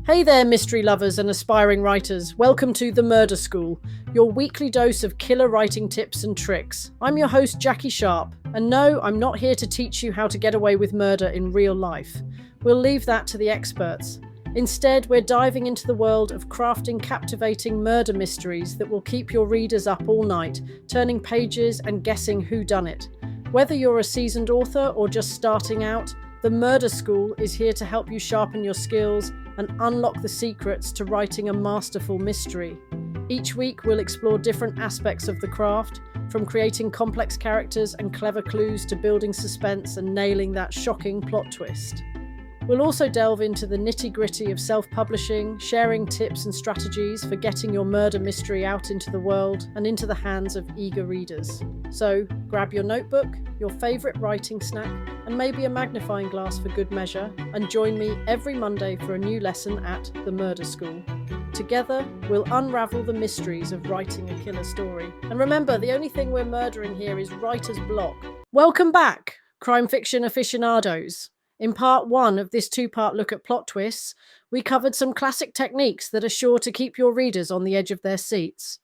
Hey there, mystery lovers and aspiring writers. Welcome to The Murder School, your weekly dose of killer writing tips and tricks. I'm your host, Jackie Sharp, and no, I'm not here to teach you how to get away with murder in real life. We'll leave that to the experts. Instead, we're diving into the world of crafting captivating murder mysteries that will keep your readers up all night, turning pages and guessing who done it. Whether you're a seasoned author or just starting out, The Murder School is here to help you sharpen your skills and unlock the secrets to writing a masterful mystery. Each week we'll explore different aspects of the craft, from creating complex characters and clever clues to building suspense and nailing that shocking plot twist. We'll also delve into the nitty-gritty of self-publishing, sharing tips and strategies for getting your murder mystery out into the world and into the hands of eager readers. So grab your notebook, your favourite writing snack, and maybe a magnifying glass for good measure, and join me every Monday for a new lesson at The Murder School. Together, we'll unravel the mysteries of writing a killer story. And remember, the only thing we're murdering here is writer's block. Welcome back, crime fiction aficionados. In part one of this two-part look at plot twists, we covered some classic techniques that are sure to keep your readers on the edge of their seats.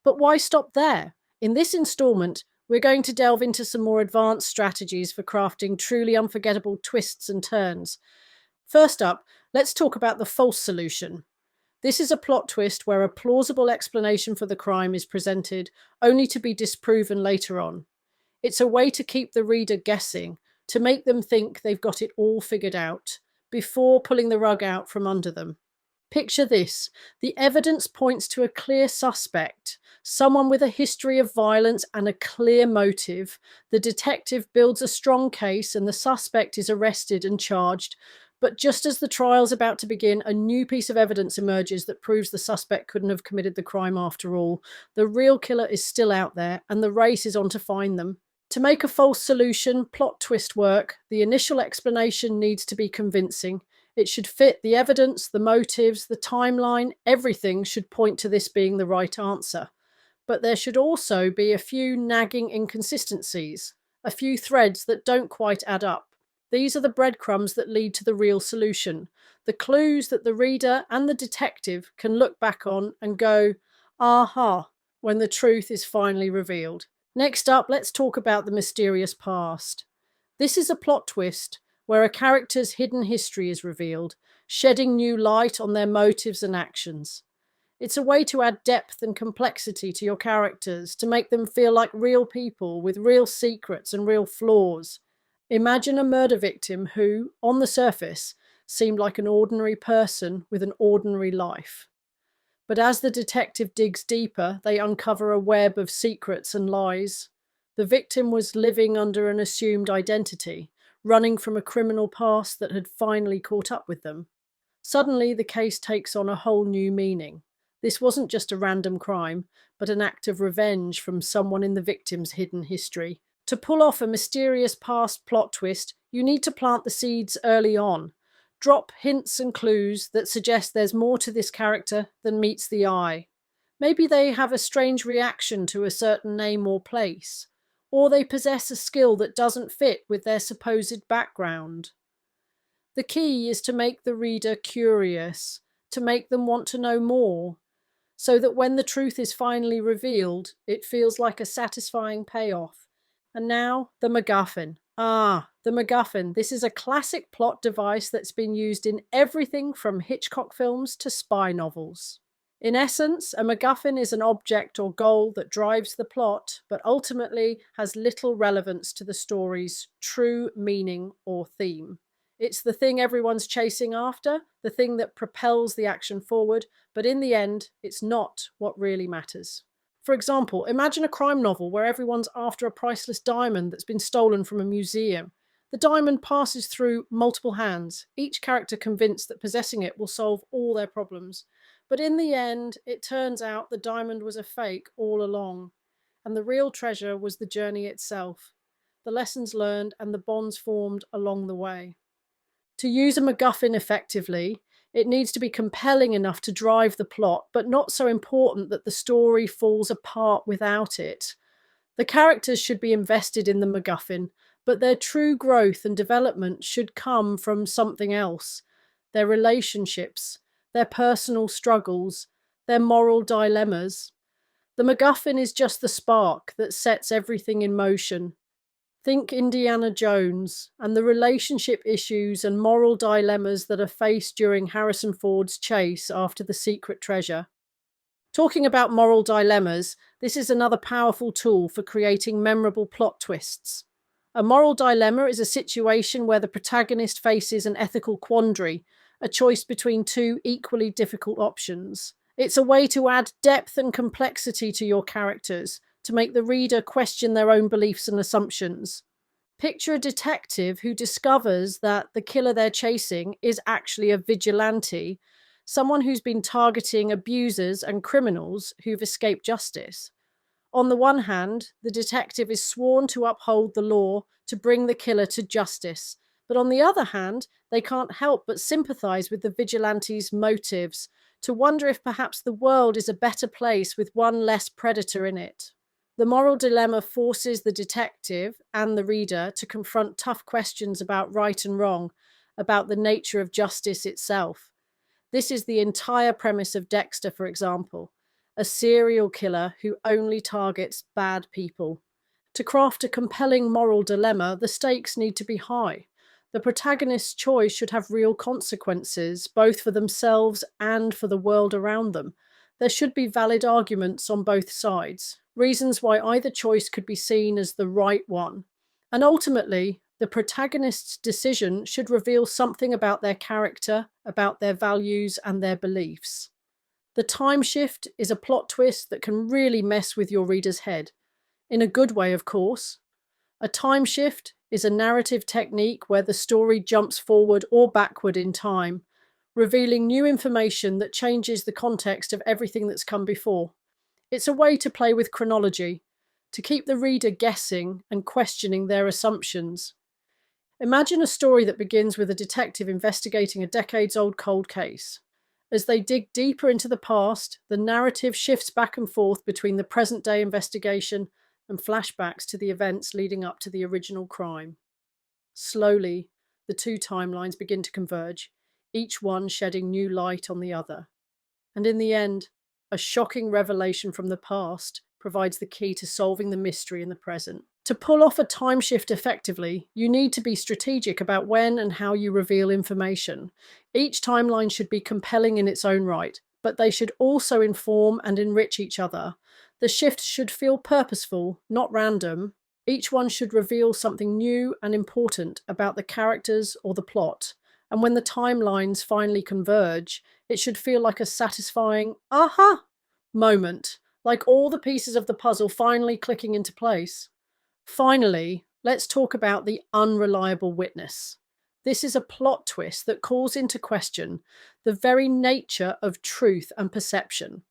But why stop there? In this installment, we're going to delve into some more advanced strategies for crafting truly unforgettable twists and turns. First up, let's talk about the false solution. This is a plot twist where a plausible explanation for the crime is presented, only to be disproven later on. It's a way to keep the reader guessing, to make them think they've got it all figured out, before pulling the rug out from under them. Picture this: the evidence points to a clear suspect, someone with a history of violence and a clear motive. The detective builds a strong case and the suspect is arrested and charged. But just as the trial's about to begin, a new piece of evidence emerges that proves the suspect couldn't have committed the crime after all. The real killer is still out there, and the race is on to find them. To make a false solution plot twist work, the initial explanation needs to be convincing. It should fit the evidence, the motives, the timeline. Everything should point to this being the right answer. But there should also be a few nagging inconsistencies, a few threads that don't quite add up. These are the breadcrumbs that lead to the real solution, the clues that the reader and the detective can look back on and go, aha, when the truth is finally revealed. Next up, let's talk about the mysterious past. This is a plot twist where a character's hidden history is revealed, shedding new light on their motives and actions. It's a way to add depth and complexity to your characters, to make them feel like real people with real secrets and real flaws. Imagine a murder victim who, on the surface, seemed like an ordinary person with an ordinary life. But as the detective digs deeper, they uncover a web of secrets and lies. The victim was living under an assumed identity, running from a criminal past that had finally caught up with them. Suddenly, the case takes on a whole new meaning. This wasn't just a random crime, but an act of revenge from someone in the victim's hidden history. To pull off a mysterious past plot twist, you need to plant the seeds early on. Drop hints and clues that suggest there's more to this character than meets the eye. Maybe they have a strange reaction to a certain name or place, or they possess a skill that doesn't fit with their supposed background. The key is to make the reader curious, to make them want to know more, so that when the truth is finally revealed, it feels like a satisfying payoff. And now, the MacGuffin. The MacGuffin. This is a classic plot device that's been used in everything from Hitchcock films to spy novels. In essence, a MacGuffin is an object or goal that drives the plot, but ultimately has little relevance to the story's true meaning or theme. It's the thing everyone's chasing after, the thing that propels the action forward, but in the end, it's not what really matters. For example, imagine a crime novel where everyone's after a priceless diamond that's been stolen from a museum. The diamond passes through multiple hands, each character convinced that possessing it will solve all their problems. But in the end, it turns out the diamond was a fake all along, and the real treasure was the journey itself, the lessons learned and the bonds formed along the way. To use a MacGuffin effectively, it needs to be compelling enough to drive the plot, but not so important that the story falls apart without it. The characters should be invested in the MacGuffin, but their true growth and development should come from something else. Their relationships, their personal struggles, their moral dilemmas. The MacGuffin is just the spark that sets everything in motion. Think Indiana Jones and the relationship issues and moral dilemmas that are faced during Harrison Ford's chase after the secret treasure. Talking about moral dilemmas, this is another powerful tool for creating memorable plot twists. A moral dilemma is a situation where the protagonist faces an ethical quandary, a choice between two equally difficult options. It's a way to add depth and complexity to your characters, to make the reader question their own beliefs and assumptions. Picture a detective who discovers that the killer they're chasing is actually a vigilante, someone who's been targeting abusers and criminals who've escaped justice. On the one hand, the detective is sworn to uphold the law to bring the killer to justice, but on the other hand, they can't help but sympathize with the vigilante's motives, to wonder if perhaps the world is a better place with one less predator in it. The moral dilemma forces the detective and the reader to confront tough questions about right and wrong, about the nature of justice itself. This is the entire premise of Dexter, for example, a serial killer who only targets bad people. To craft a compelling moral dilemma, the stakes need to be high. The protagonist's choice should have real consequences, both for themselves and for the world around them. There should be valid arguments on both sides, reasons why either choice could be seen as the right one. And ultimately, the protagonist's decision should reveal something about their character, about their values, and their beliefs. The time shift is a plot twist that can really mess with your reader's head. In a good way, of course. A time shift is a narrative technique where the story jumps forward or backward in time, revealing new information that changes the context of everything that's come before. It's a way to play with chronology, to keep the reader guessing and questioning their assumptions. Imagine a story that begins with a detective investigating a decades-old cold case. As they dig deeper into the past, the narrative shifts back and forth between the present-day investigation and flashbacks to the events leading up to the original crime. Slowly, the two timelines begin to converge, each one shedding new light on the other. And in the end, a shocking revelation from the past provides the key to solving the mystery in the present. To pull off a time shift effectively, you need to be strategic about when and how you reveal information. Each timeline should be compelling in its own right, but they should also inform and enrich each other. The shift should feel purposeful, not random. Each one should reveal something new and important about the characters or the plot. And when the timelines finally converge, it should feel like a satisfying aha moment, like all the pieces of the puzzle finally clicking into place. Finally, let's talk about the unreliable witness. This is a plot twist that calls into question the very nature of truth and perception.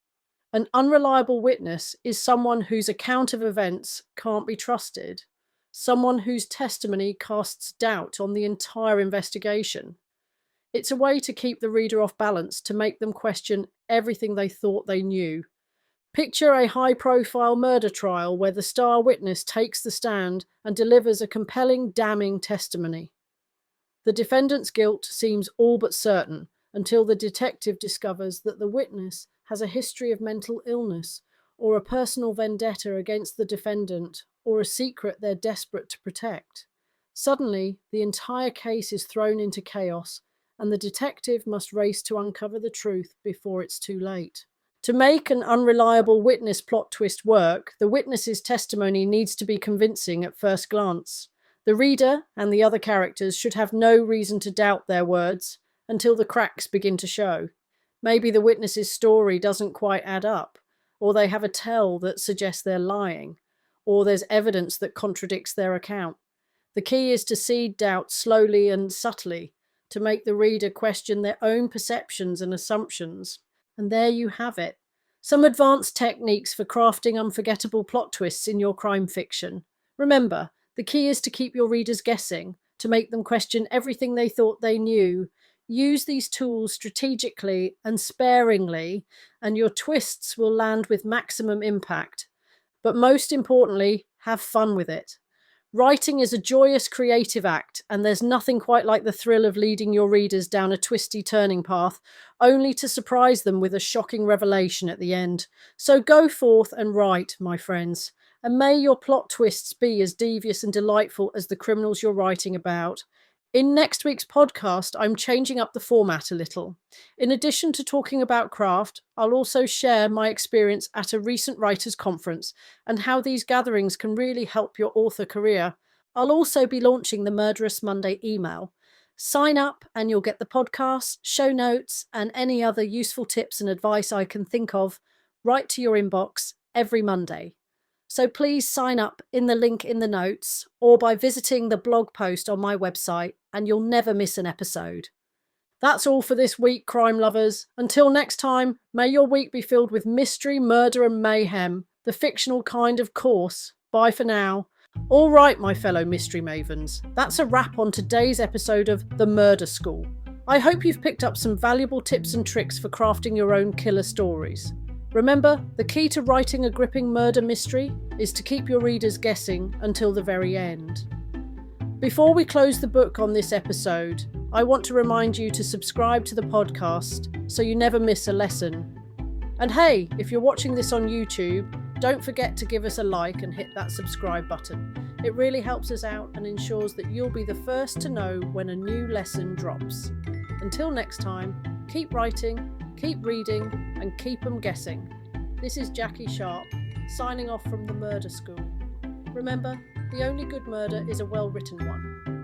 An unreliable witness is someone whose account of events can't be trusted, someone whose testimony casts doubt on the entire investigation. It's a way to keep the reader off balance, to make them question everything they thought they knew. Picture a high-profile murder trial where the star witness takes the stand and delivers a compelling, damning testimony. The defendant's guilt seems all but certain until the detective discovers that the witness has a history of mental illness, or a personal vendetta against the defendant, or a secret they're desperate to protect. Suddenly, the entire case is thrown into chaos, and the detective must race to uncover the truth before it's too late. To make an unreliable witness plot twist work, the witness's testimony needs to be convincing at first glance. The reader and the other characters should have no reason to doubt their words until the cracks begin to show. Maybe the witness's story doesn't quite add up, or they have a tell that suggests they're lying, or there's evidence that contradicts their account. The key is to seed doubt slowly and subtly, to make the reader question their own perceptions and assumptions. And there you have it. Some advanced techniques for crafting unforgettable plot twists in your crime fiction. Remember, the key is to keep your readers guessing, to make them question everything they thought they knew. Use these tools strategically and sparingly, and your twists will land with maximum impact. But most importantly, have fun with it. Writing is a joyous creative act, and there's nothing quite like the thrill of leading your readers down a twisty turning path, only to surprise them with a shocking revelation at the end. So go forth and write, my friends, and may your plot twists be as devious and delightful as the criminals you're writing about. In next week's podcast, I'm changing up the format a little. In addition to talking about craft, I'll also share my experience at a recent writers' conference and how these gatherings can really help your author career. I'll also be launching the Murderous Monday email. Sign up and you'll get the podcast, show notes, and any other useful tips and advice I can think of right to your inbox every Monday. So please sign up in the link in the notes or by visiting the blog post on my website, and you'll never miss an episode. That's all for this week, crime lovers. Until next time, may your week be filled with mystery, murder, and mayhem. The fictional kind, of course. Bye for now. All right, my fellow mystery mavens. That's a wrap on today's episode of The Murder School. I hope you've picked up some valuable tips and tricks for crafting your own killer stories. Remember, the key to writing a gripping murder mystery is to keep your readers guessing until the very end. Before we close the book on this episode, I want to remind you to subscribe to the podcast so you never miss a lesson. And hey, if you're watching this on YouTube, don't forget to give us a like and hit that subscribe button. It really helps us out and ensures that you'll be the first to know when a new lesson drops. Until next time, keep writing, keep reading, and keep 'em guessing. This is Jackie Sharp, signing off from the Murder School. Remember, the only good murder is a well-written one.